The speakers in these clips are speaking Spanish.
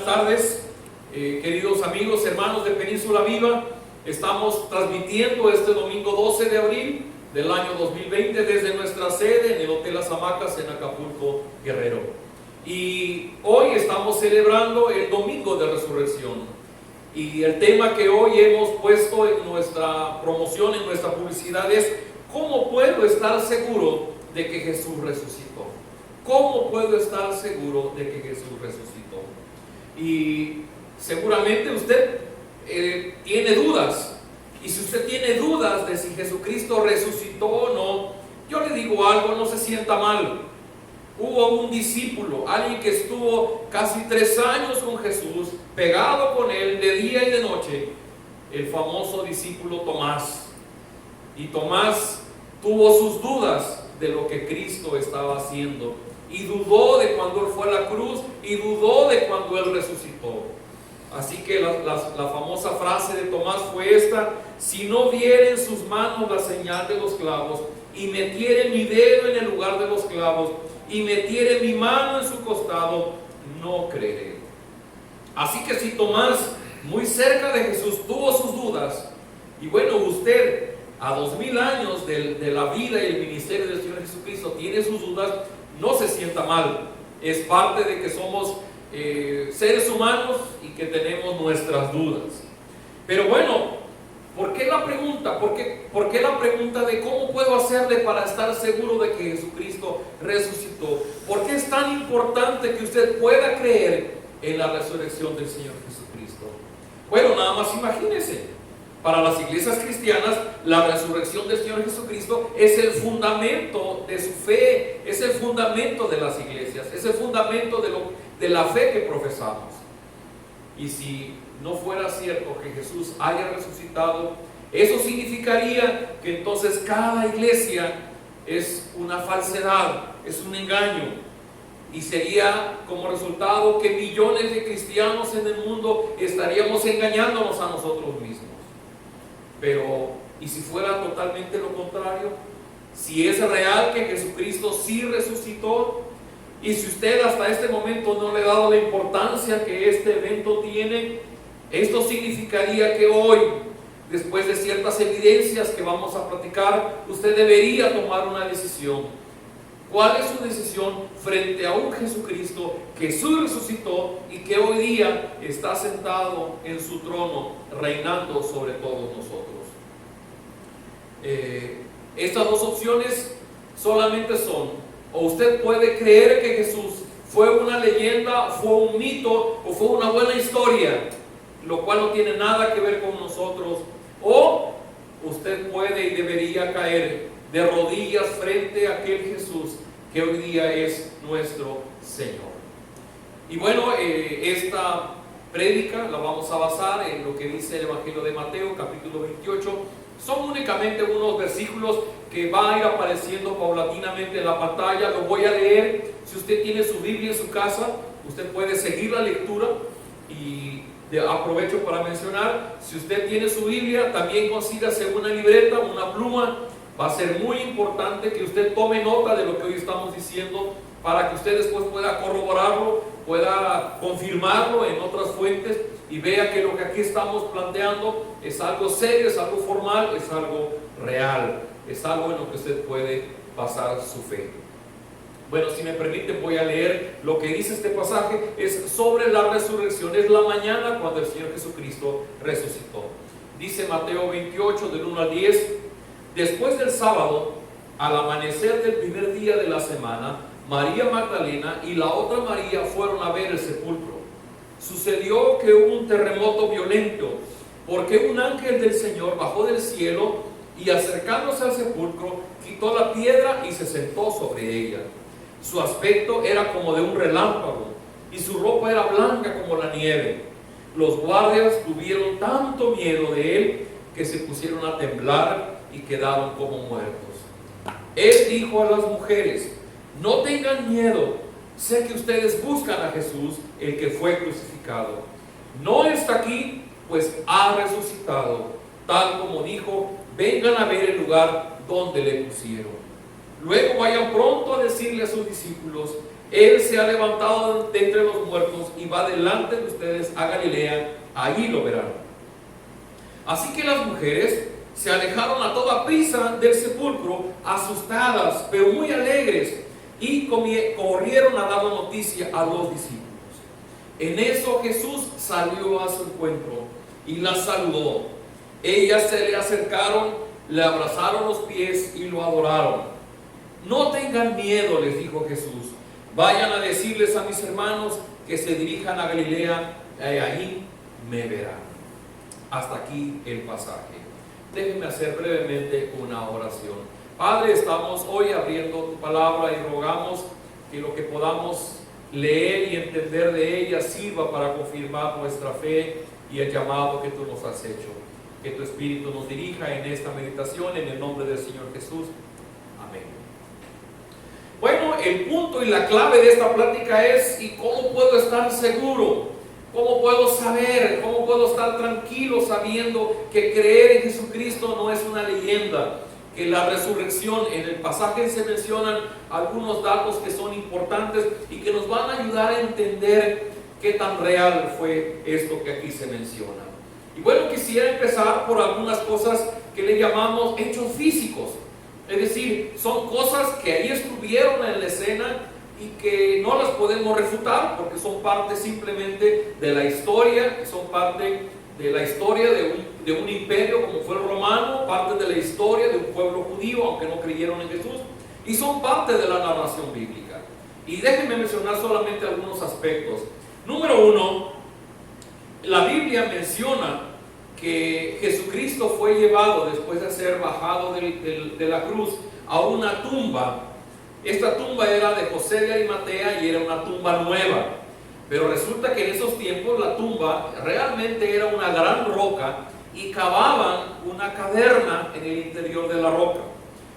buenas tardes, queridos amigos, hermanos de Península Viva. Estamos transmitiendo este domingo 12 de abril del año 2020 desde nuestra sede en el Hotel Las Hamacas en Acapulco, Guerrero. Y hoy estamos celebrando el Domingo de Resurrección. Y el tema que hoy hemos puesto en nuestra promoción, en nuestra publicidad es: ¿cómo puedo estar seguro de que Jesús resucitó? ¿Cómo puedo estar seguro de que Jesús resucitó? Y seguramente usted tiene dudas. Y si usted tiene dudas de si Jesucristo resucitó o no, yo le digo algo, no se sienta mal. Hubo un discípulo, alguien que estuvo casi 3 años con Jesús, pegado con él de día y de noche, el famoso discípulo Tomás. Y Tomás tuvo sus dudas de lo que Cristo estaba haciendo, y dudó de cuando Él fue a la cruz, y dudó de cuando Él resucitó. Así que la famosa frase de Tomás fue esta: si no viere en sus manos la señal de los clavos, y metiere mi dedo en el lugar de los clavos, y metiere mi mano en su costado, no creeré. Así que si Tomás, muy cerca de Jesús, tuvo sus dudas, y bueno, usted a 2000 años de la vida y el ministerio del Señor Jesucristo tiene sus dudas, no se sienta mal. Es parte de que somos seres humanos y que tenemos nuestras dudas. Pero bueno, ¿por qué la pregunta? ¿Por qué la pregunta de cómo puedo hacerle para estar seguro de que Jesucristo resucitó? ¿Por qué es tan importante que usted pueda creer en la resurrección del Señor Jesucristo? Bueno, nada más imagínese. Para las iglesias cristianas, la resurrección del Señor Jesucristo es el fundamento de su fe, es el fundamento de las iglesias, es el fundamento de la fe que profesamos. Y si no fuera cierto que Jesús haya resucitado, eso significaría que entonces cada iglesia es una falsedad, es un engaño, y sería como resultado que millones de cristianos en el mundo estaríamos engañándonos a nosotros mismos. Pero, ¿y si fuera totalmente lo contrario? Si es real que Jesucristo sí resucitó, y si usted hasta este momento no le ha dado la importancia que este evento tiene, esto significaría que hoy, después de ciertas evidencias que vamos a platicar, usted debería tomar una decisión. ¿Cuál es su decisión frente a un Jesucristo que Jesús resucitó y que hoy día está sentado en su trono, reinando sobre todos nosotros? Estas dos opciones solamente son: o usted puede creer que Jesús fue una leyenda, fue un mito o fue una buena historia, lo cual no tiene nada que ver con nosotros, o usted puede y debería caer de rodillas frente a aquel Jesús que hoy día es nuestro Señor. Y bueno, esta prédica la vamos a basar en lo que dice el Evangelio de Mateo, capítulo 28. Son únicamente unos versículos que van a ir apareciendo paulatinamente en la pantalla. Lo voy a leer. Si usted tiene su Biblia en su casa, usted puede seguir la lectura. Y aprovecho para mencionar, si usted tiene su Biblia, también consígase una libreta, una pluma. Va a ser muy importante que usted tome nota de lo que hoy estamos diciendo, para que usted después pueda corroborarlo, pueda confirmarlo en otras fuentes y vea que lo que aquí estamos planteando es algo serio, es algo formal, es algo real, es algo en lo que usted puede basar su fe. Bueno, si me permiten, voy a leer lo que dice este pasaje. Es sobre la resurrección, es la mañana cuando el Señor Jesucristo resucitó. Dice Mateo 28, del 1 al 10: después del sábado, al amanecer del primer día de la semana, María Magdalena y la otra María fueron a ver el sepulcro. Sucedió que hubo un terremoto violento, porque un ángel del Señor bajó del cielo y, acercándose al sepulcro, quitó la piedra y se sentó sobre ella. Su aspecto era como de un relámpago, y su ropa era blanca como la nieve. Los guardias tuvieron tanto miedo de él que se pusieron a temblar y quedaron como muertos. Él dijo a las mujeres: no tengan miedo, sé que ustedes buscan a Jesús, el que fue crucificado. No está aquí, pues ha resucitado, tal como dijo. Vengan a ver el lugar donde le pusieron. Luego vayan pronto a decirle a sus discípulos Él se ha levantado de entre los muertos y va delante de ustedes a Galilea, allí lo verán. Así que las mujeres se alejaron a toda prisa del sepulcro, asustadas, pero muy alegres, y corrieron a dar la noticia a los discípulos. En eso Jesús salió a su encuentro y las saludó. Ellas se le acercaron, le abrazaron los pies y lo adoraron. No tengan miedo, les dijo Jesús. Vayan a decirles a mis hermanos que se dirijan a Galilea, y allí me verán. Hasta aquí el pasaje. Déjenme hacer brevemente una oración. Padre, estamos hoy abriendo tu palabra y rogamos que lo que podamos leer y entender de ella sirva para confirmar nuestra fe y el llamado que tú nos has hecho. Que tu Espíritu nos dirija en esta meditación en el nombre del Señor Jesús. Amén. Bueno, el punto y la clave de esta plática es: ¿y cómo puedo estar seguro? ¿Cómo puedo saber? ¿Cómo puedo estar tranquilo sabiendo que creer en Jesucristo no es una leyenda? Que la resurrección, en el pasaje se mencionan algunos datos que son importantes y que nos van a ayudar a entender qué tan real fue esto que aquí se menciona. Y bueno, quisiera empezar por algunas cosas que le llamamos hechos físicos. Es decir, son cosas que ahí estuvieron en la escena y que no las podemos refutar porque son parte simplemente de la historia, son parte de la historia de un imperio como fue el romano, parte de la historia de un pueblo judío, aunque no creyeron en Jesús, y son parte de la narración bíblica. Y déjenme mencionar solamente algunos aspectos. Número uno, la Biblia menciona que Jesucristo fue llevado después de ser bajado de la cruz a una tumba. Esta tumba era de José de Arimatea y era una tumba nueva, pero resulta que en esos tiempos la tumba realmente era una gran roca y cavaban una caverna en el interior de la roca.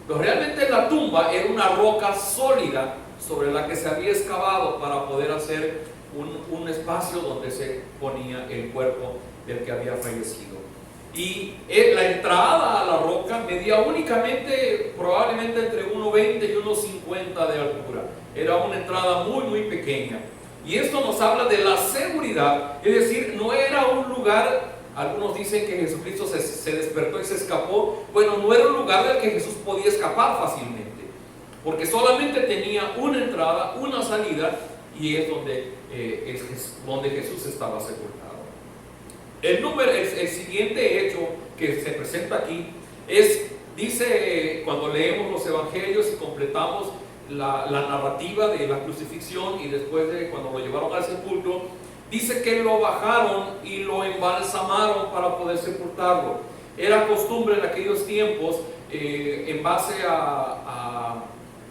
Pero realmente la tumba era una roca sólida sobre la que se había excavado para poder hacer un espacio donde se ponía el cuerpo del que había fallecido. Y la entrada a la roca medía únicamente, probablemente entre 1,20 y 1,50 de altura. Era una entrada muy, muy pequeña. Y esto nos habla de la seguridad, es decir, no era un lugar, algunos dicen que Jesucristo se despertó y se escapó. Bueno, no era un lugar del que Jesús podía escapar fácilmente, porque solamente tenía una entrada, una salida, y es donde Jesús estaba sepultado. El siguiente hecho que se presenta aquí dice, cuando leemos los evangelios y completamos la narrativa de la crucifixión y después de cuando lo llevaron al sepulcro, dice que lo bajaron y lo embalsamaron para poder sepultarlo. Era costumbre en aquellos tiempos, en base a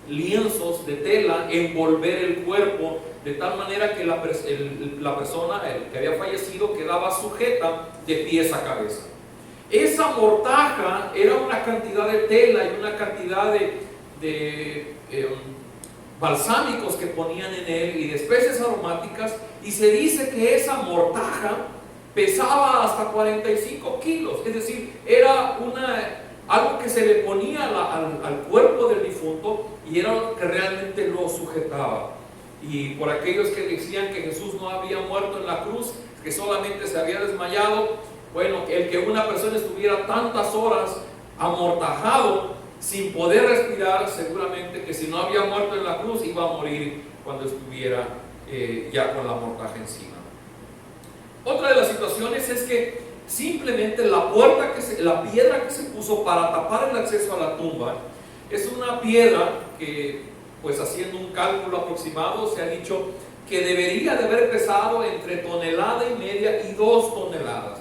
lienzos de tela, envolver el cuerpo de tal manera que la persona, el que había fallecido, quedaba sujeta de pies a cabeza. Esa mortaja era una cantidad de tela y una cantidad de balsámicos que ponían en él y de especies aromáticas, y se dice que esa mortaja pesaba hasta 45 kilos, es decir, era algo que se le ponía al cuerpo del difunto y era lo que realmente lo sujetaba. Y por aquellos que decían que Jesús no había muerto en la cruz, que solamente se había desmayado, bueno, el que una persona estuviera tantas horas amortajado sin poder respirar, seguramente que si no había muerto en la cruz iba a morir cuando estuviera ya con la mortaja encima. Otra de las situaciones es que simplemente la piedra que se puso para tapar el acceso a la tumba es una piedra que, pues haciendo un cálculo aproximado, se ha dicho que debería de haber pesado entre 1,5 toneladas y 2 toneladas.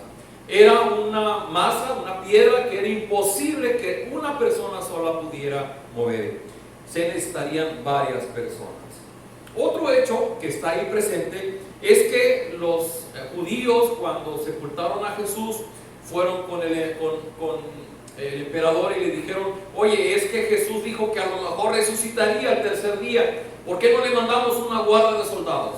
Era una masa, una piedra que era imposible que una persona sola pudiera mover. Se necesitarían varias personas. Otro hecho que está ahí presente es que los judíos, cuando sepultaron a Jesús, fueron con el emperador y le dijeron: oye, es que Jesús dijo que a lo mejor resucitaría el tercer día, ¿por qué no le mandamos una guardia de soldados?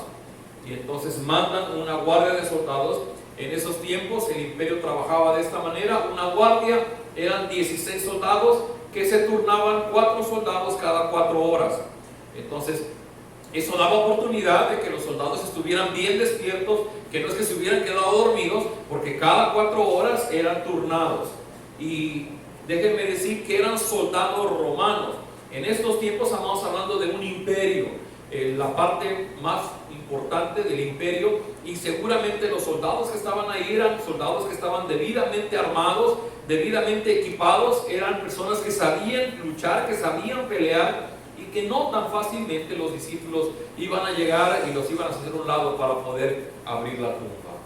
Y entonces mandan una guardia de soldados. En esos tiempos el imperio trabajaba de esta manera: una guardia eran 16 soldados que se turnaban 4 soldados cada 4 horas. Entonces Eso daba oportunidad de que los soldados estuvieran bien despiertos, que no es que se hubieran quedado dormidos, porque cada 4 horas eran turnados. Y déjenme decir que eran soldados romanos. En estos tiempos estamos hablando de un imperio, la parte más importante del imperio, y seguramente los soldados que estaban ahí eran soldados que estaban debidamente armados, debidamente equipados, eran personas que sabían luchar, que sabían pelear, y que no tan fácilmente los discípulos iban a llegar y los iban a hacer a un lado para poder abrir la tumba.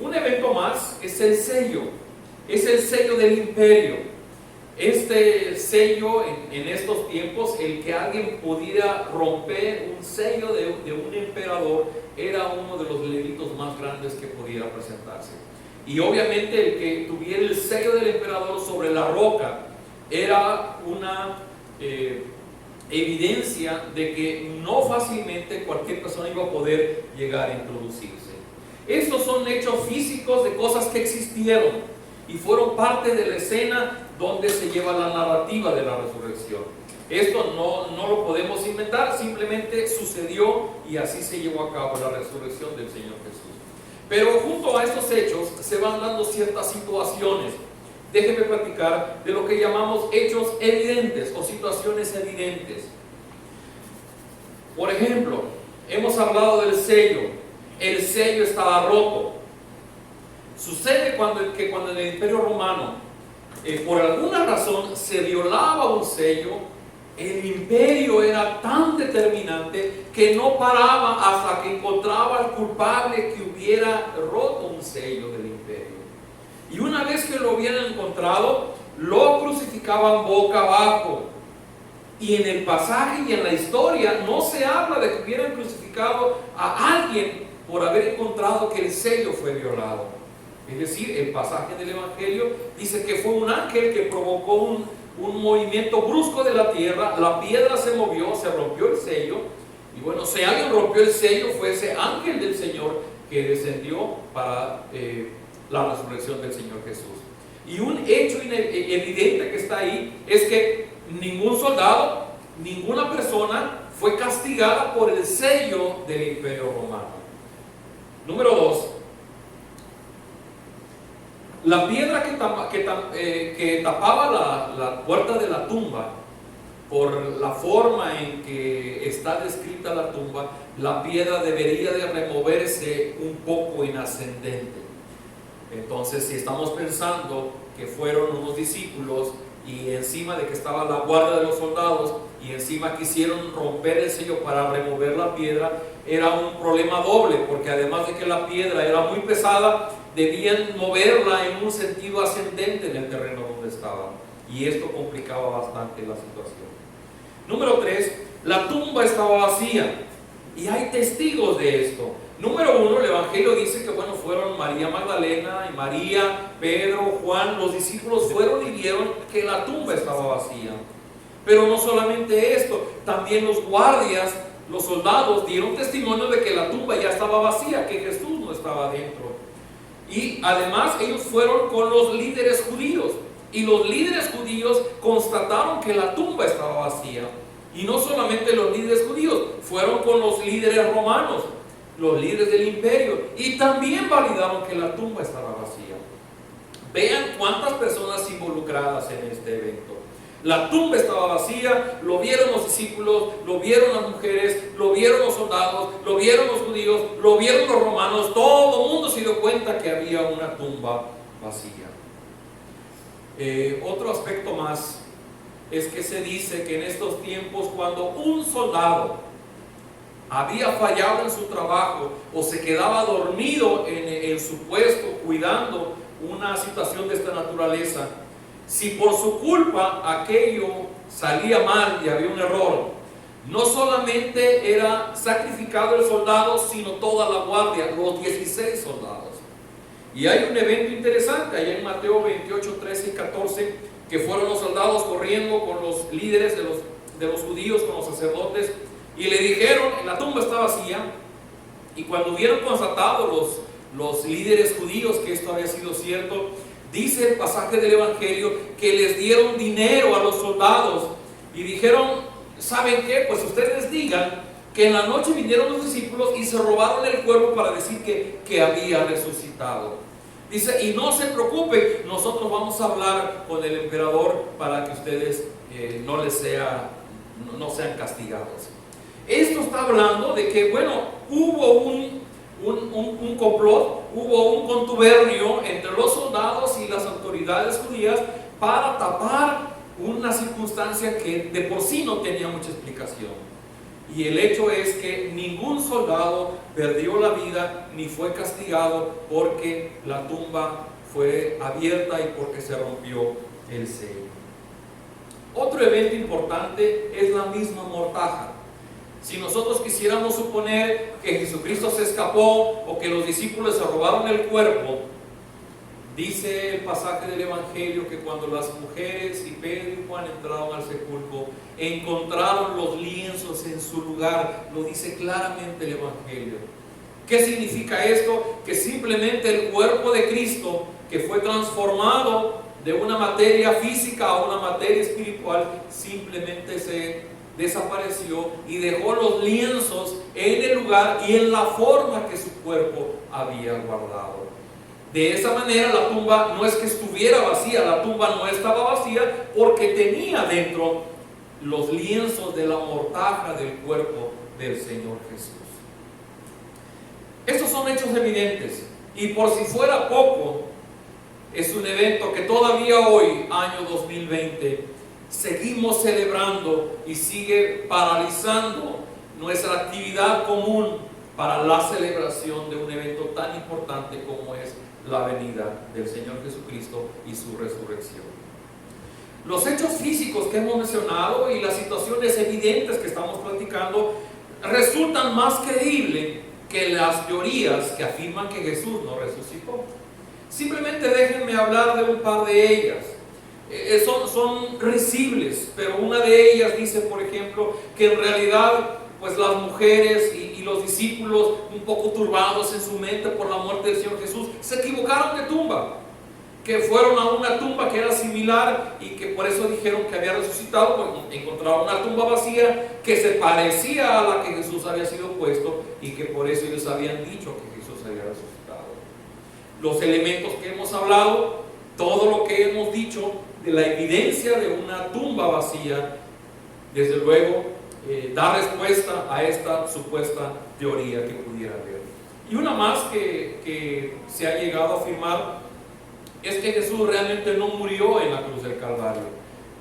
Un evento más es el sello del imperio. Este sello en estos tiempos, el que alguien pudiera romper un sello de un emperador, era uno de los delitos más grandes que pudiera presentarse. Y obviamente el que tuviera el sello del emperador sobre la roca era una evidencia de que no fácilmente cualquier persona iba a poder llegar a introducirse. Estos son hechos físicos de cosas que existieron y fueron parte de la escena donde se lleva la narrativa de la resurrección. Esto no lo podemos inventar, simplemente sucedió y así se llevó a cabo la resurrección del Señor Jesús. Pero junto a estos hechos se van dando ciertas situaciones. Déjenme platicar de lo que llamamos hechos evidentes o situaciones evidentes. Por ejemplo, hemos hablado del sello. El sello estaba roto. Sucede que cuando en el Imperio Romano por alguna razón se violaba un sello, el imperio era tan determinante que no paraba hasta que encontraba al culpable que hubiera roto un sello del imperio. Y una vez que lo hubieran encontrado, lo crucificaban boca abajo. Y en el pasaje y en la historia no se habla de que hubieran crucificado a alguien por haber encontrado que el sello fue violado. Es decir, el pasaje del Evangelio dice que fue un ángel que provocó un movimiento brusco de la tierra, la piedra se movió, se rompió el sello, y bueno, si alguien rompió el sello fue ese ángel del Señor que descendió para la resurrección del Señor Jesús. Y un hecho evidente que está ahí es que ningún soldado, ninguna persona fue castigada por el sello del Imperio Romano. Número 2. La piedra que tapaba la puerta de la tumba, por la forma en que está descrita la tumba, la piedra debería de removerse un poco en ascendente. Entonces, si estamos pensando que fueron unos discípulos y encima de que estaba la guardia de los soldados y encima quisieron romper el sello para remover la piedra, era un problema doble, porque además de que la piedra era muy pesada, debían moverla en un sentido ascendente en el terreno donde estaba, y esto complicaba bastante la situación. Número 3, la tumba estaba vacía y hay testigos de esto. Número 1, el Evangelio dice que bueno, fueron María Magdalena y María, Pedro, Juan, los discípulos fueron y vieron que la tumba estaba vacía. Pero no solamente esto, también los guardias, los soldados dieron testimonio de que la tumba ya estaba vacía, que Jesús no estaba dentro. Y además ellos fueron con los líderes judíos, y los líderes judíos constataron que la tumba estaba vacía. Y no solamente los líderes judíos, fueron con los líderes romanos, los líderes del imperio, y también validaron que la tumba estaba vacía. Vean cuántas personas involucradas en este evento. La tumba estaba vacía, lo vieron los discípulos, lo vieron las mujeres, lo vieron los soldados, lo vieron los judíos, lo vieron los romanos. Todo el mundo se dio cuenta que había una tumba vacía. Otro aspecto más es que se dice que en estos tiempos, cuando un soldado había fallado en su trabajo o se quedaba dormido en su puesto cuidando una situación de esta naturaleza, si por su culpa aquello salía mal y había un error, no solamente era sacrificado el soldado, sino toda la guardia, los 16 soldados. Y hay un evento interesante allá en Mateo 28, 13 y 14, que fueron los soldados corriendo con los líderes de los judíos, con los sacerdotes, y le dijeron, la tumba está vacía, y cuando hubieron constatado los líderes judíos que esto había sido cierto, dice el pasaje del Evangelio que les dieron dinero a los soldados y dijeron, ¿saben qué? Pues ustedes digan que en la noche vinieron los discípulos y se robaron el cuerpo para decir que había resucitado. Dice, y no se preocupen, nosotros vamos a hablar con el emperador para que ustedes no sean castigados. Esto está hablando de que, bueno, hubo un complot, hubo un contubernio entre los soldados y las autoridades judías para tapar una circunstancia que de por sí no tenía mucha explicación. Y el hecho es que ningún soldado perdió la vida ni fue castigado porque la tumba fue abierta y porque se rompió el sello. Otro evento importante es la misma mortaja. Si nosotros quisiéramos suponer que Jesucristo se escapó o que los discípulos se robaron el cuerpo, dice el pasaje del Evangelio que cuando las mujeres y Pedro y Juan entraron al sepulcro, encontraron los lienzos en su lugar. Lo dice claramente el Evangelio. ¿Qué significa esto? Que simplemente el cuerpo de Cristo, que fue transformado de una materia física a una materia espiritual, simplemente se desapareció y dejó los lienzos en el lugar y en la forma que su cuerpo había guardado. De esa manera la tumba no es que estuviera vacía, la tumba no estaba vacía porque tenía dentro los lienzos de la mortaja del cuerpo del Señor Jesús. Estos son hechos evidentes y por si fuera poco, es un evento que todavía hoy, año 2020, seguimos celebrando y sigue paralizando nuestra actividad común para la celebración de un evento tan importante como es la venida del Señor Jesucristo y su resurrección. Los hechos físicos que hemos mencionado y las situaciones evidentes que estamos platicando resultan más creíbles que las teorías que afirman que Jesús no resucitó. Simplemente déjenme hablar de un par de ellas. Son risibles, pero una de ellas dice, por ejemplo, que en realidad pues las mujeres y los discípulos, un poco turbados en su mente por la muerte del Señor Jesús, se equivocaron de tumba, que fueron a una tumba que era similar y que por eso dijeron que había resucitado, porque encontraron una tumba vacía que se parecía a la que Jesús había sido puesto y que por eso ellos habían dicho que Jesús había resucitado. Los elementos que hemos hablado, todo lo que hemos dicho de la evidencia de una tumba vacía, desde luego da respuesta a esta supuesta teoría que pudiera haber. Y una más que se ha llegado a afirmar es que Jesús realmente no murió en la cruz del Calvario,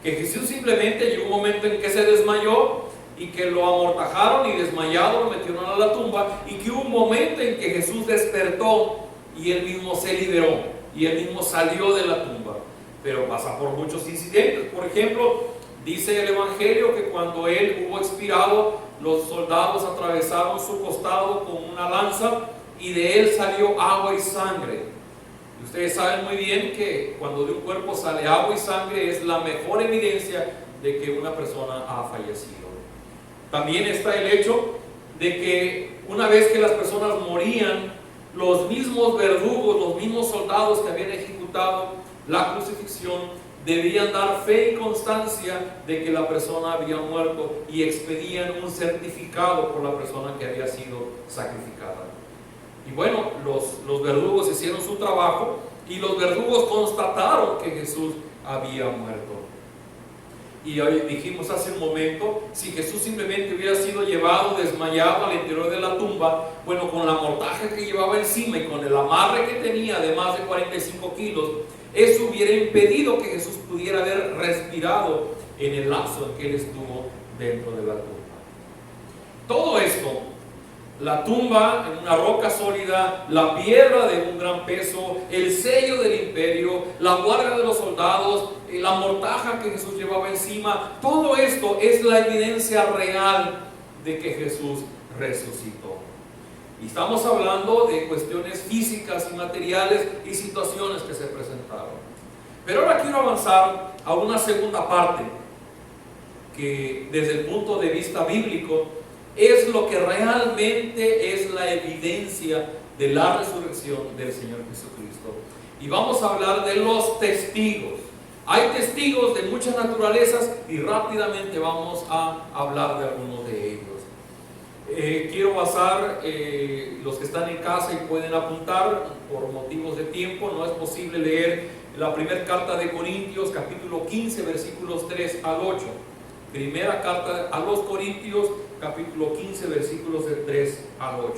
que Jesús simplemente llegó un momento en que se desmayó y que lo amortajaron y desmayado lo metieron a la tumba, y que hubo un momento en que Jesús despertó y él mismo se liberó y él mismo salió de la tumba. Pero pasa por muchos incidentes. Por ejemplo, dice el Evangelio que cuando él hubo expirado, los soldados atravesaron su costado con una lanza y de él salió agua y sangre. Y ustedes saben muy bien que cuando de un cuerpo sale agua y sangre es la mejor evidencia de que una persona ha fallecido. También está el hecho de que una vez que las personas morían, los mismos verdugos, los mismos soldados que habían ejecutado la crucifixión, debían dar fe y constancia de que la persona había muerto y expedían un certificado por la persona que había sido sacrificada. Y bueno, los verdugos hicieron su trabajo y los verdugos constataron que Jesús había muerto. Y hoy dijimos hace un momento, si Jesús simplemente hubiera sido llevado desmayado al interior de la tumba, bueno, con la mortaja que llevaba encima y con el amarre que tenía de más de 45 kilos, eso hubiera impedido que Jesús pudiera haber respirado en el lapso en que él estuvo dentro de la tumba. Todo esto, la tumba en una roca sólida, la piedra de un gran peso, el sello del imperio, la guardia de los soldados, la mortaja que Jesús llevaba encima, todo esto es la evidencia real de que Jesús resucitó. Y estamos hablando de cuestiones físicas y materiales y situaciones que se presentaron. Pero ahora quiero avanzar a una segunda parte que desde el punto de vista bíblico es lo que realmente es la evidencia de la resurrección del Señor Jesucristo. Y vamos a hablar de los testigos. Hay testigos de muchas naturalezas y rápidamente vamos a hablar de algunos de ellos. Quiero basar, los que están en casa y pueden apuntar, por motivos de tiempo no es posible leer la primera carta de Corintios, capítulo 15, versículos 3 al 8. Primera carta a los Corintios, capítulo 15, versículos de 3 al 8.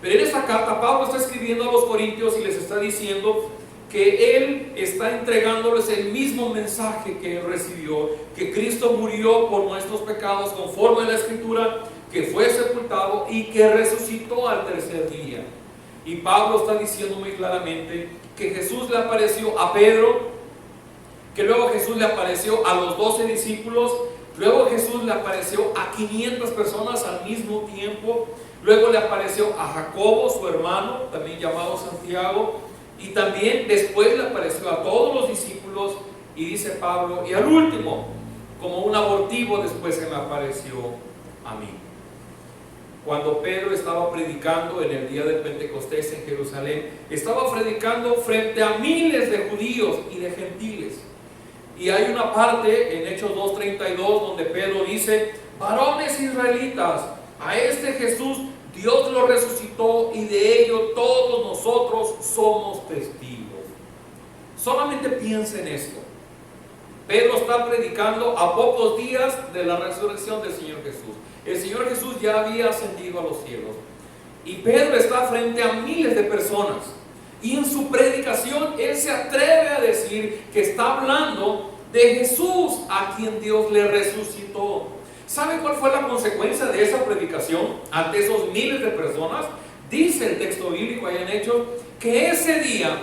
Pero en esta carta Pablo está escribiendo a los Corintios y les está diciendo que él está entregándoles el mismo mensaje que él recibió, que Cristo murió por nuestros pecados conforme a la Escritura, que fue sepultado y que resucitó al tercer día. Y Pablo está diciendo muy claramente que Jesús le apareció a Pedro, que luego Jesús le apareció a los 12 discípulos, luego Jesús le apareció a 500 personas al mismo tiempo, luego le apareció a Jacobo, su hermano, también llamado Santiago, y también después le apareció a todos los discípulos, y dice Pablo, y al último, como un abortivo, después se me apareció a mí. Cuando Pedro estaba predicando en el día del Pentecostés en Jerusalén, estaba predicando frente a miles de judíos y de gentiles. Y hay una parte en Hechos 2:32 donde Pedro dice: varones israelitas, a este Jesús Dios lo resucitó y de ello todos nosotros somos testigos. Solamente piensa en esto. Pedro está predicando a pocos días de la resurrección del Señor Jesús. El Señor Jesús ya había ascendido a los cielos. Y Pedro está frente a miles de personas. Y en su predicación él se atreve a decir que está hablando de Jesús, a quien Dios le resucitó. ¿Sabe cuál fue la consecuencia de esa predicación ante esos miles de personas? Dice el texto bíblico ahí en Hechos que ese día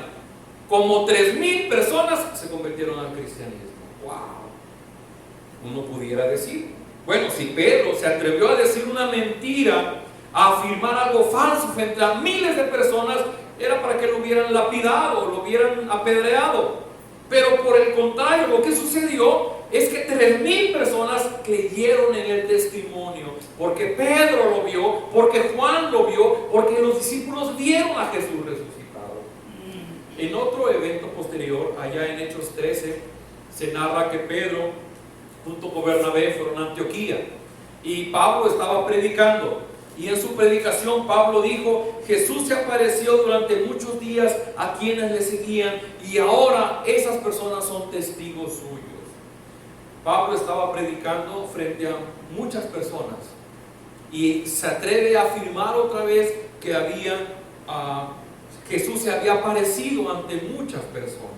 como 3,000 personas se convirtieron al cristianismo. ¡Wow! Uno pudiera decir, bueno, si Pedro se atrevió a decir una mentira, a afirmar algo falso frente a miles de personas, era para que lo hubieran lapidado, lo hubieran apedreado. Pero por el contrario, lo que sucedió es que 3,000 personas creyeron en el testimonio, porque Pedro lo vio, porque Juan lo vio, porque los discípulos vieron a Jesús resucitado. En otro evento posterior, allá en Hechos 13, se narra que Pedro junto con Bernabé fueron a Antioquía y Pablo estaba predicando. Y en su predicación Pablo dijo: Jesús se apareció durante muchos días a quienes le seguían y ahora esas personas son testigos suyos. Pablo estaba predicando frente a muchas personas y se atreve a afirmar otra vez que Jesús se había aparecido ante muchas personas.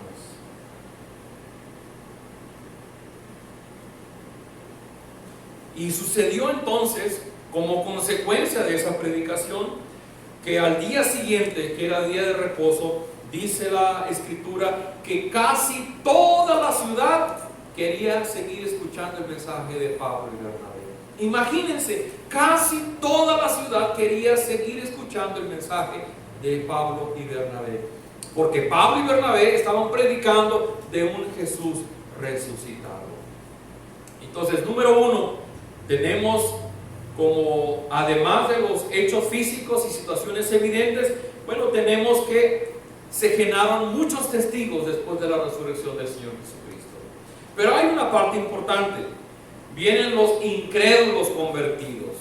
Y sucedió entonces, como consecuencia de esa predicación, que al día siguiente, que era día de reposo, dice la Escritura que casi toda la ciudad quería seguir escuchando el mensaje de Pablo y Bernabé. Imagínense, casi toda la ciudad quería seguir escuchando el mensaje de Pablo y Bernabé, porque Pablo y Bernabé estaban predicando de un Jesús resucitado. Entonces, número uno, tenemos como, además de los hechos físicos y situaciones evidentes, bueno, tenemos que se generaron muchos testigos después de la resurrección del Señor Jesucristo. Pero hay una parte importante: vienen los incrédulos convertidos,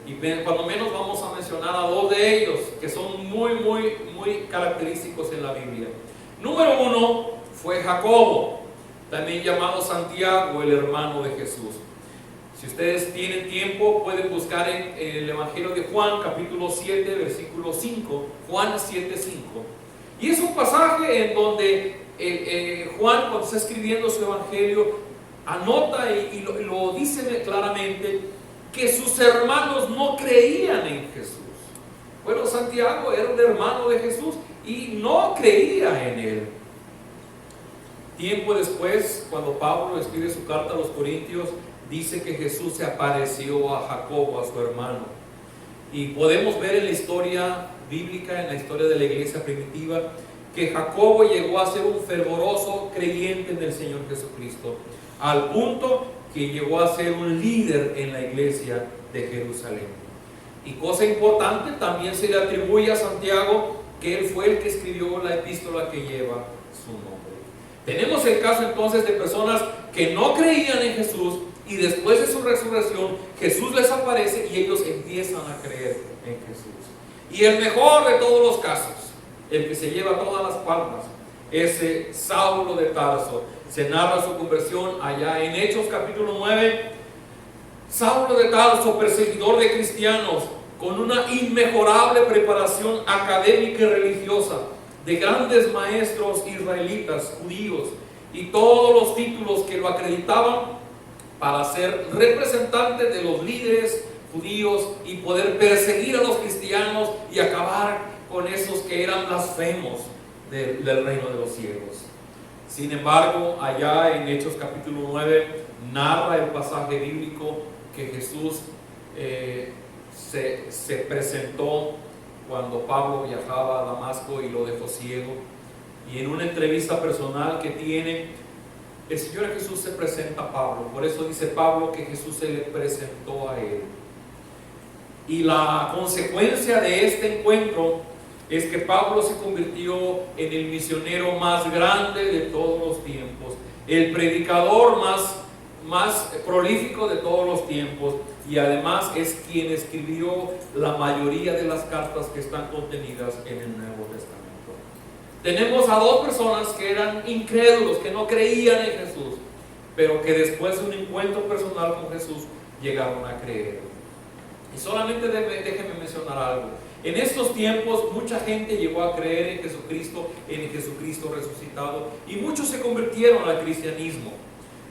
y cuando menos vamos a mencionar a 2 de ellos que son muy característicos en la Biblia. Número 1 fue Jacobo, también llamado Santiago, el hermano de Jesús. Si ustedes tienen tiempo, pueden buscar en el Evangelio de Juan, capítulo 7, versículo 5, Juan 7:5. Y es un pasaje en donde Juan, cuando está escribiendo su Evangelio, anota y lo dice claramente, que sus hermanos no creían en Jesús. Bueno, Santiago era un hermano de Jesús y no creía en él. Tiempo después, cuando Pablo escribe su carta a los Corintios, dice que Jesús se apareció a Jacobo, a su hermano. Y podemos ver en la historia bíblica, en la historia de la iglesia primitiva, que Jacobo llegó a ser un fervoroso creyente en el Señor Jesucristo, al punto que llegó a ser un líder en la iglesia de Jerusalén. Y cosa importante, también se le atribuye a Santiago que él fue el que escribió la epístola que lleva su nombre. Tenemos el caso entonces de personas que no creían en Jesús Y después de su resurrección, Jesús les aparece y ellos empiezan a creer en Jesús. Y el mejor de todos los casos, el que se lleva todas las palmas, ese Saulo de Tarso. Se narra su conversión allá en Hechos capítulo 9. Saulo de Tarso, perseguidor de cristianos, con una inmejorable preparación académica y religiosa, de grandes maestros israelitas, judíos, y todos los títulos que lo acreditaban para ser representante de los líderes judíos y poder perseguir a los cristianos y acabar con esos que eran blasfemos del reino de los cielos. Sin embargo, allá en Hechos capítulo 9 narra el pasaje bíblico que Jesús se presentó cuando Pablo viajaba a Damasco y lo dejó ciego. Y en una entrevista personal que tiene, el Señor Jesús se presenta a Pablo. Por eso dice Pablo que Jesús se le presentó a él. Y la consecuencia de este encuentro es que Pablo se convirtió en el misionero más grande de todos los tiempos, el predicador más prolífico de todos los tiempos, y además es quien escribió la mayoría de las cartas que están contenidas en el Nuevo Testamento. Tenemos a dos personas que eran incrédulos, que no creían en Jesús, pero que después de un encuentro personal con Jesús llegaron a creer. Y solamente déjenme mencionar algo. En estos tiempos mucha gente llegó a creer en Jesucristo resucitado, y muchos se convirtieron al cristianismo.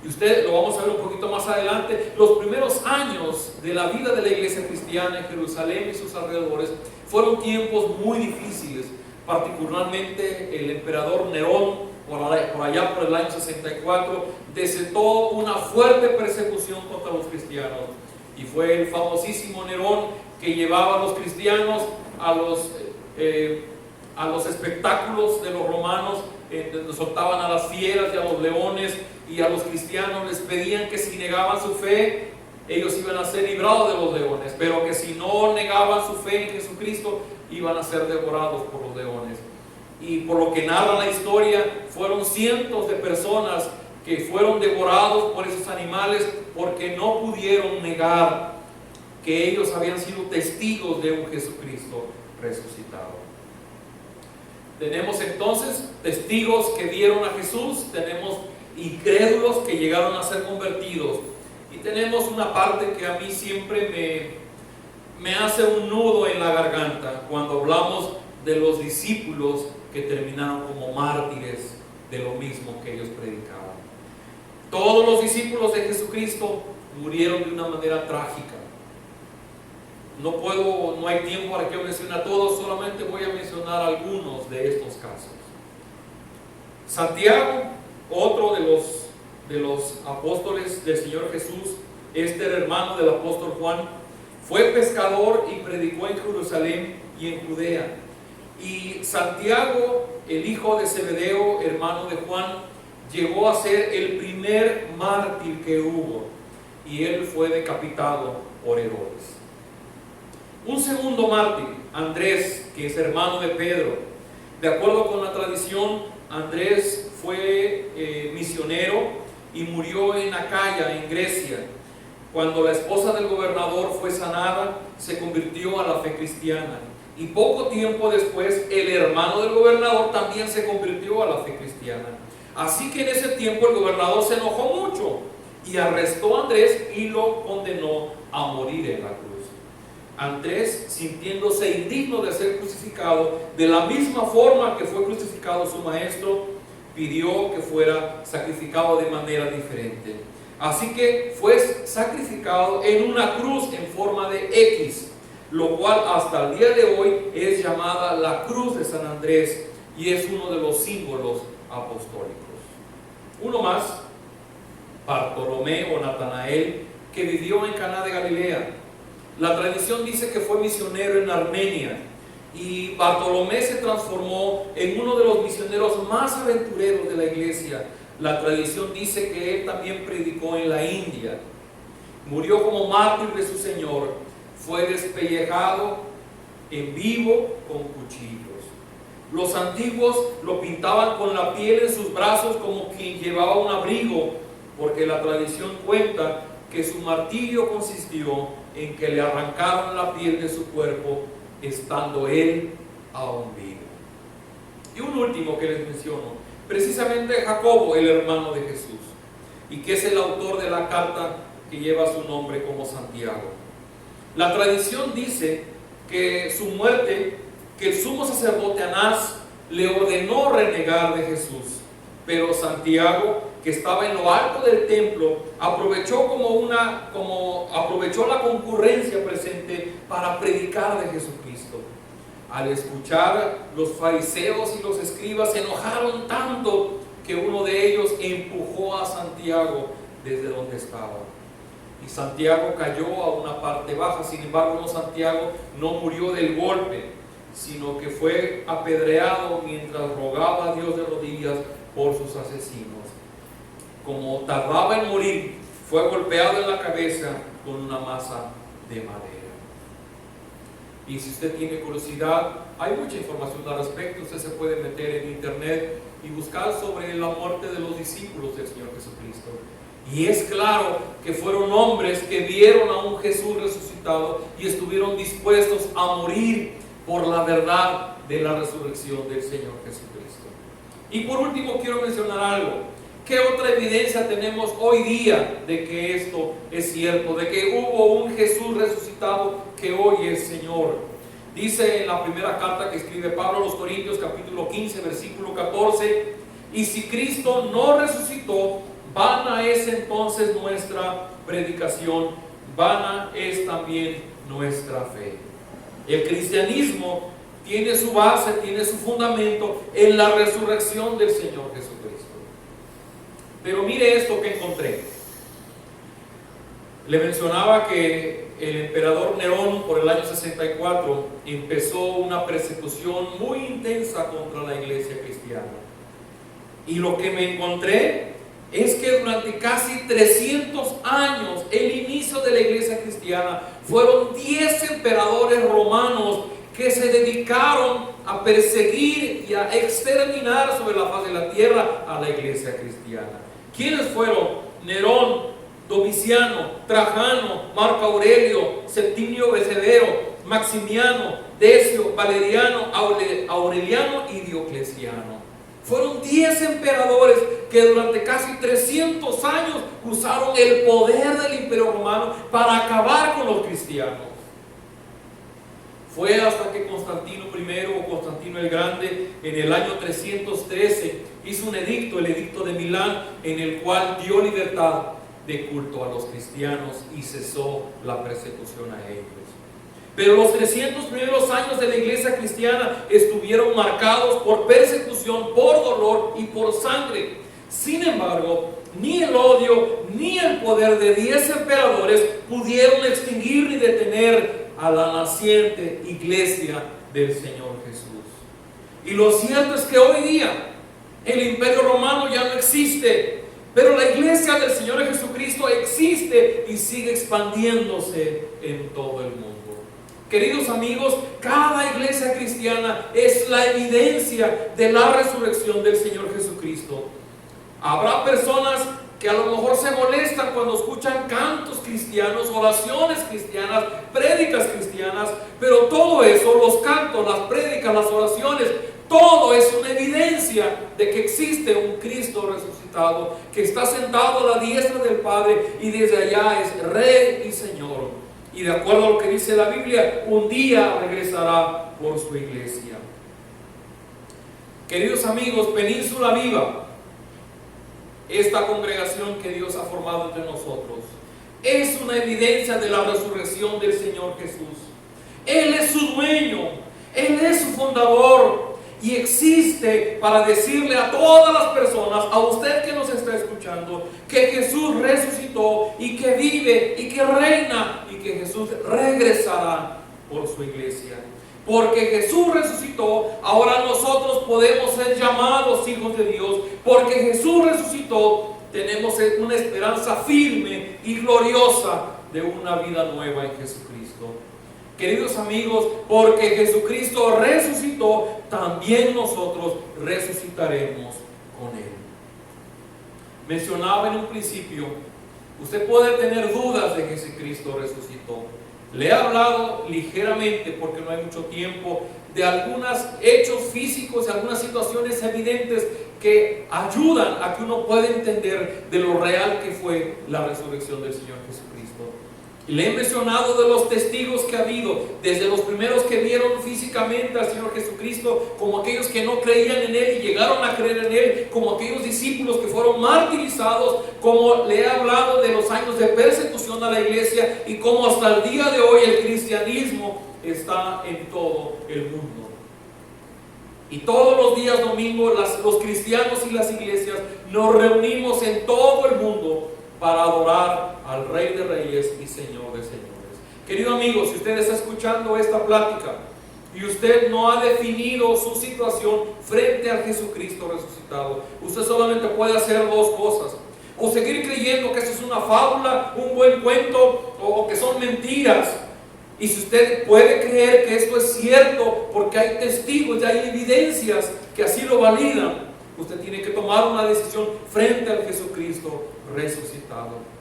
Y usted lo vamos a ver un poquito más adelante. Los primeros años de la vida de la iglesia cristiana en Jerusalén y sus alrededores fueron tiempos muy difíciles. Particularmente el emperador Nerón, por allá por el año 64, desató una fuerte persecución contra los cristianos. Y fue el famosísimo Nerón que llevaba a los cristianos a los espectáculos de los romanos, donde soltaban a las fieras y a los leones, y a los cristianos les pedían que si negaban su fe, ellos iban a ser librados de los leones, pero que si no negaban su fe en Jesucristo, iban a ser devorados por los leones. Y por lo que narra la historia, fueron cientos de personas que fueron devorados por esos animales porque no pudieron negar que ellos habían sido testigos de un Jesucristo resucitado. Tenemos entonces testigos que vieron a Jesús, tenemos incrédulos que llegaron a ser convertidos, y tenemos una parte que a mí siempre me hace un nudo en la garganta cuando hablamos de los discípulos que terminaron como mártires de lo mismo que ellos predicaban. Todos los discípulos de Jesucristo murieron de una manera trágica. No hay tiempo para que yo mencione a todos, solamente voy a mencionar algunos de estos casos. Santiago, otro de los apóstoles del Señor Jesús, era hermano del apóstol Juan, fue pescador y predicó en Jerusalén y en Judea. Y Santiago, el hijo de Zebedeo, hermano de Juan, llegó a ser el primer mártir que hubo, y él fue decapitado por Herodes. Un segundo mártir, Andrés, que es hermano de Pedro. De acuerdo con la tradición, Andrés fue misionero y murió en Acaya, en Grecia. Cuando la esposa del gobernador fue sanada, se convirtió a la fe cristiana. Y poco tiempo después, el hermano del gobernador también se convirtió a la fe cristiana. Así que en ese tiempo el gobernador se enojó mucho y arrestó a Andrés y lo condenó a morir en la cruz. Andrés, sintiéndose indigno de ser crucificado, de la misma forma que fue crucificado su maestro, pidió que fuera sacrificado de manera diferente. Así que fue sacrificado en una cruz en forma de X, lo cual hasta el día de hoy es llamada la cruz de San Andrés, y es uno de los símbolos apostólicos. Uno más, Bartolomé o Natanael, que vivió en Caná de Galilea. La tradición dice que fue misionero en Armenia, y Bartolomé se transformó en uno de los misioneros más aventureros de la iglesia. La tradición dice que él también predicó en la India. Murió como mártir de su Señor. Fue despellejado en vivo con cuchillos. Los antiguos lo pintaban con la piel en sus brazos como quien llevaba un abrigo, porque la tradición cuenta que su martirio consistió en que le arrancaron la piel de su cuerpo, estando él aún vivo. Y un último que les menciono, precisamente Jacobo, el hermano de Jesús, y que es el autor de la carta que lleva su nombre como Santiago. La tradición dice que su muerte, que el sumo sacerdote Anás le ordenó renegar de Jesús, pero Santiago, que estaba en lo alto del templo, aprovechó la concurrencia presente para predicar de Jesucristo. Al escuchar, los fariseos y los escribas se enojaron tanto que uno de ellos empujó a Santiago desde donde estaba. Y Santiago cayó a una parte baja. Sin embargo, Santiago no murió del golpe, sino que fue apedreado mientras rogaba a Dios de rodillas por sus asesinos. Como tardaba en morir, fue golpeado en la cabeza con una masa de madera. Y si usted tiene curiosidad, hay mucha información al respecto. Usted se puede meter en internet y buscar sobre la muerte de los discípulos del Señor Jesucristo. Y es claro que fueron hombres que vieron a un Jesús resucitado y estuvieron dispuestos a morir por la verdad de la resurrección del Señor Jesucristo. Y por último quiero mencionar algo. ¿Qué otra evidencia tenemos hoy día de que esto es cierto? De que hubo un Jesús resucitado que hoy es Señor. Dice en la primera carta que escribe Pablo a los Corintios, capítulo 15, versículo 14: y si Cristo no resucitó, vana es entonces nuestra predicación, vana es también nuestra fe. El cristianismo tiene su base, tiene su fundamento en la resurrección del Señor Jesucristo. Pero mire esto que encontré. Le mencionaba que el emperador Nerón, por el año 64, empezó una persecución muy intensa contra la iglesia cristiana. Y lo que me encontré es que durante casi 300 años, el inicio de la iglesia cristiana, fueron 10 emperadores romanos que se dedicaron a perseguir y a exterminar sobre la faz de la tierra a la iglesia cristiana. ¿Quiénes fueron? Nerón, Domiciano, Trajano, Marco Aurelio, Septimio Severo, Maximiano, Decio, Valeriano, Aureliano y Diocleciano. Fueron 10 emperadores que durante casi 300 años usaron el poder del imperio romano para acabar con los cristianos. Fue hasta que Constantino I o Constantino el Grande en el año 313 hizo un edicto, el edicto de Milán, en el cual dio libertad de culto a los cristianos y cesó la persecución a ellos. Pero los 300 primeros años de la iglesia cristiana estuvieron marcados por persecución, por dolor y por sangre. Sin embargo, ni el odio ni el poder de 10 emperadores pudieron extinguir ni detener a la naciente iglesia del Señor Jesús. Y lo cierto es que hoy día el imperio romano ya no existe, pero la iglesia del Señor Jesucristo existe y sigue expandiéndose en todo el mundo. Queridos amigos, cada iglesia cristiana es la evidencia de la resurrección del Señor Jesucristo. Habrá personas que a lo mejor se molestan cuando escuchan cantos cristianos, oraciones cristianas, prédicas cristianas, pero todo eso, los cantos, las prédicas, las oraciones, todo es una evidencia de que existe un Cristo resucitado, que está sentado a la diestra del Padre y desde allá es Rey y Señor. Y de acuerdo a lo que dice la Biblia, un día regresará por su iglesia. Queridos amigos, Península Viva, esta congregación que Dios ha formado entre nosotros, es una evidencia de la resurrección del Señor Jesús. Él es su dueño, Él es su fundador y existe para decirle a todas las personas, a usted que nos está escuchando, que Jesús resucitó y que vive y que reina y que Jesús regresará por su iglesia. Porque Jesús resucitó, ahora nosotros podemos ser llamados hijos de Dios. Porque Jesús resucitó, tenemos una esperanza firme y gloriosa de una vida nueva en Jesucristo. Queridos amigos, porque Jesucristo resucitó, también nosotros resucitaremos con Él. Mencionaba en un principio Usted puede tener dudas de que Jesucristo resucitó. Le he hablado ligeramente, porque no hay mucho tiempo, de algunos hechos físicos y algunas situaciones evidentes que ayudan a que uno pueda entender de lo real que fue la resurrección del Señor Jesucristo. Y le he mencionado de los testigos que ha habido, desde los primeros que vieron físicamente al Señor Jesucristo, como aquellos que no creían en Él y llegaron a creer en Él, como aquellos discípulos que fueron martirizados, como le he hablado de los años de persecución a la iglesia y como hasta el día de hoy el cristianismo está en todo el mundo. Y todos los días domingos los cristianos y las iglesias nos reunimos en todo el mundo para adorar al Rey de Reyes y Señor de Señores. Querido amigo, si usted está escuchando esta plática y usted no ha definido su situación frente a Jesucristo resucitado, usted solamente puede hacer dos cosas: o seguir creyendo que esto es una fábula, un buen cuento, o que son mentiras. Y si usted puede creer que esto es cierto porque hay testigos y hay evidencias que así lo validan, usted tiene que tomar una decisión frente al Jesucristo resucitado.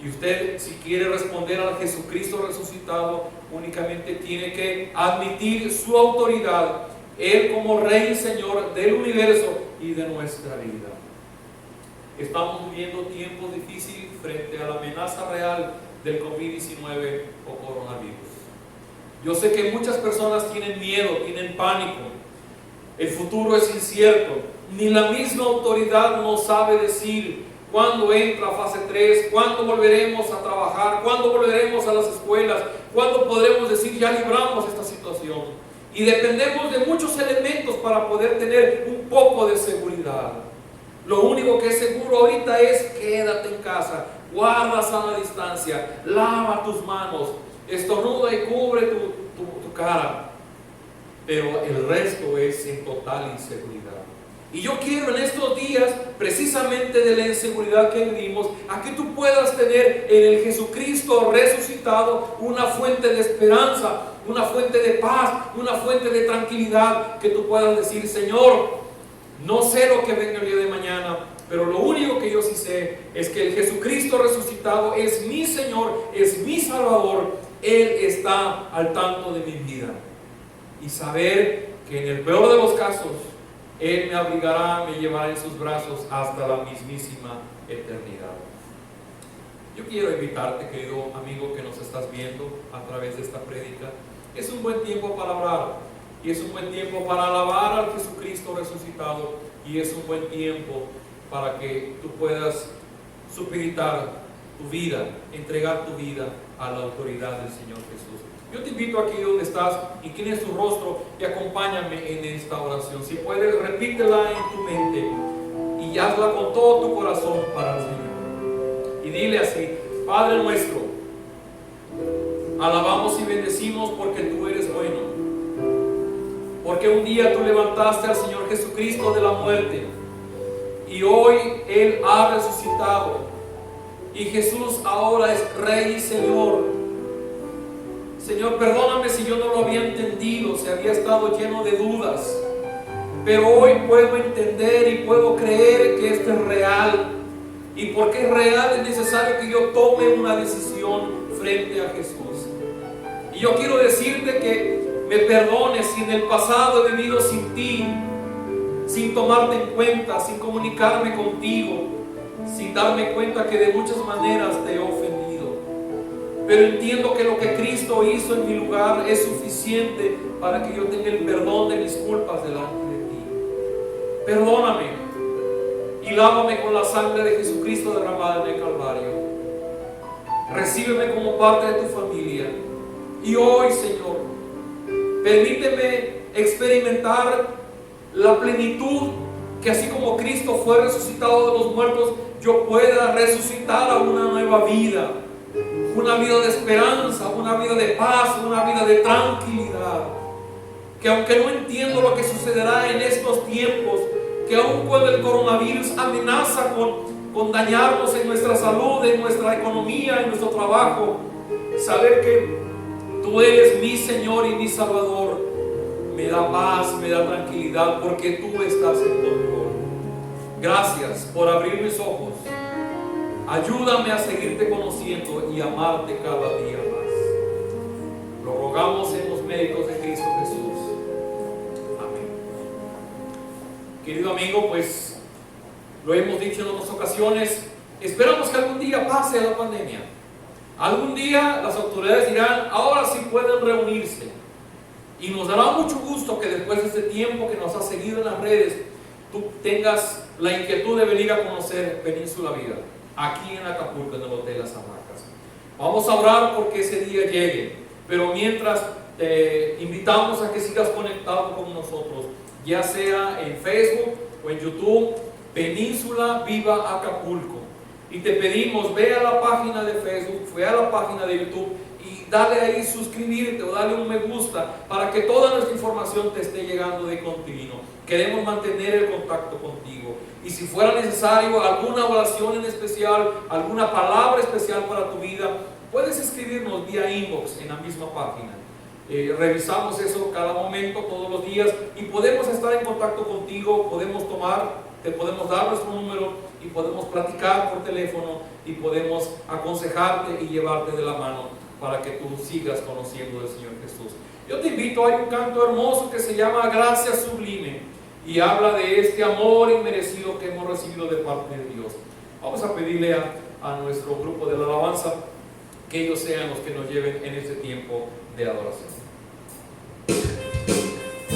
Y usted, si quiere responder al Jesucristo resucitado, únicamente tiene que admitir su autoridad, Él como Rey y Señor del universo y de nuestra vida. Estamos viviendo tiempos difíciles frente a la amenaza real del COVID-19 o coronavirus. Yo sé que muchas personas tienen miedo, tienen pánico. El futuro es incierto. Ni la misma autoridad nos sabe decir cuándo entra fase 3, cuándo volveremos a trabajar, cuándo volveremos a las escuelas, cuándo podremos decir ya libramos esta situación. Y dependemos de muchos elementos para poder tener un poco de seguridad. Lo único que es seguro ahorita es quédate en casa, guarda sana distancia, lava tus manos, estornuda y cubre tu cara. Pero el resto es en total inseguridad. Y yo quiero en estos días, precisamente de la inseguridad que vivimos, a que tú puedas tener en el Jesucristo resucitado una fuente de esperanza, una fuente de paz, una fuente de tranquilidad, que tú puedas decir: Señor, no sé lo que venga el día de mañana, pero lo único que yo sí sé es que el Jesucristo resucitado es mi Señor, es mi Salvador. Él está al tanto de mi vida. Y saber que en el peor de los casos, Él me abrigará, me llevará en sus brazos hasta la mismísima eternidad. Yo quiero invitarte, querido amigo que nos estás viendo a través de esta prédica. Es un buen tiempo para orar, y es un buen tiempo para alabar al Jesucristo resucitado, y es un buen tiempo para que tú puedas supeditar tu vida, entregar tu vida a la autoridad del Señor Jesús. Yo te invito aquí donde estás, inclines tu rostro y acompáñame en esta oración. Si puedes, repítela en tu mente y hazla con todo tu corazón para el Señor. Y dile así: Padre nuestro, alabamos y bendecimos porque tú eres bueno. Porque un día tú levantaste al Señor Jesucristo de la muerte y hoy Él ha resucitado. Y Jesús ahora es Rey y Señor. Señor, perdóname si yo no lo había entendido, si había estado lleno de dudas. Pero hoy puedo entender y puedo creer que esto es real. Y porque es real es necesario que yo tome una decisión frente a Jesús. Y yo quiero decirte que me perdones si en el pasado he vivido sin ti, sin tomarte en cuenta, sin comunicarme contigo, sin darme cuenta que de muchas maneras te he ofendido. Pero entiendo que lo que Cristo hizo en mi lugar es suficiente para que yo tenga el perdón de mis culpas delante de ti. Perdóname y lávame con la sangre de Jesucristo derramada en el Calvario. Recíbeme como parte de tu familia. Y hoy, Señor, permíteme experimentar la plenitud, que así como Cristo fue resucitado de los muertos, yo pueda resucitar a una nueva vida. Una vida de esperanza, una vida de paz, una vida de tranquilidad. Que aunque no entiendo lo que sucederá en estos tiempos, que aun cuando el coronavirus amenaza con dañarnos en nuestra salud, en nuestra economía, en nuestro trabajo, saber que tú eres mi Señor y mi Salvador me da paz, me da tranquilidad, porque tú estás en control. Gracias por abrir mis ojos. Ayúdame a seguirte conociendo y amarte cada día más. Lo rogamos en los méritos de Cristo Jesús. Amén. Querido amigo, pues lo hemos dicho en otras ocasiones, esperamos que algún día pase la pandemia. Algún día las autoridades dirán, ahora sí pueden reunirse. Y nos dará mucho gusto que después de este tiempo que nos has seguido en las redes, tú tengas la inquietud de venir a conocer Península Vida, aquí en Acapulco, en el Hotel Las Hamacas. Vamos a orar porque ese día llegue, pero mientras te invitamos a que sigas conectado con nosotros, ya sea en Facebook o en YouTube, Península Viva Acapulco. Y te pedimos, ve a la página de Facebook, ve a la página de YouTube y dale ahí suscribirte o dale un me gusta para que toda nuestra información te esté llegando de continuo. Queremos mantener el contacto contigo. Y si fuera necesario alguna oración en especial, alguna palabra especial para tu vida, puedes escribirnos vía inbox en la misma página. Revisamos eso cada momento, todos los días, y podemos estar en contacto contigo, te podemos dar nuestro número y podemos platicar por teléfono y podemos aconsejarte y llevarte de la mano para que tú sigas conociendo al Señor Jesús. Yo te invito, hay un canto hermoso que se llama Gracia Sublime y habla de este amor inmerecido que hemos recibido de parte de Dios. Vamos a pedirle a nuestro grupo de la alabanza que ellos sean los que nos lleven en este tiempo de adoración.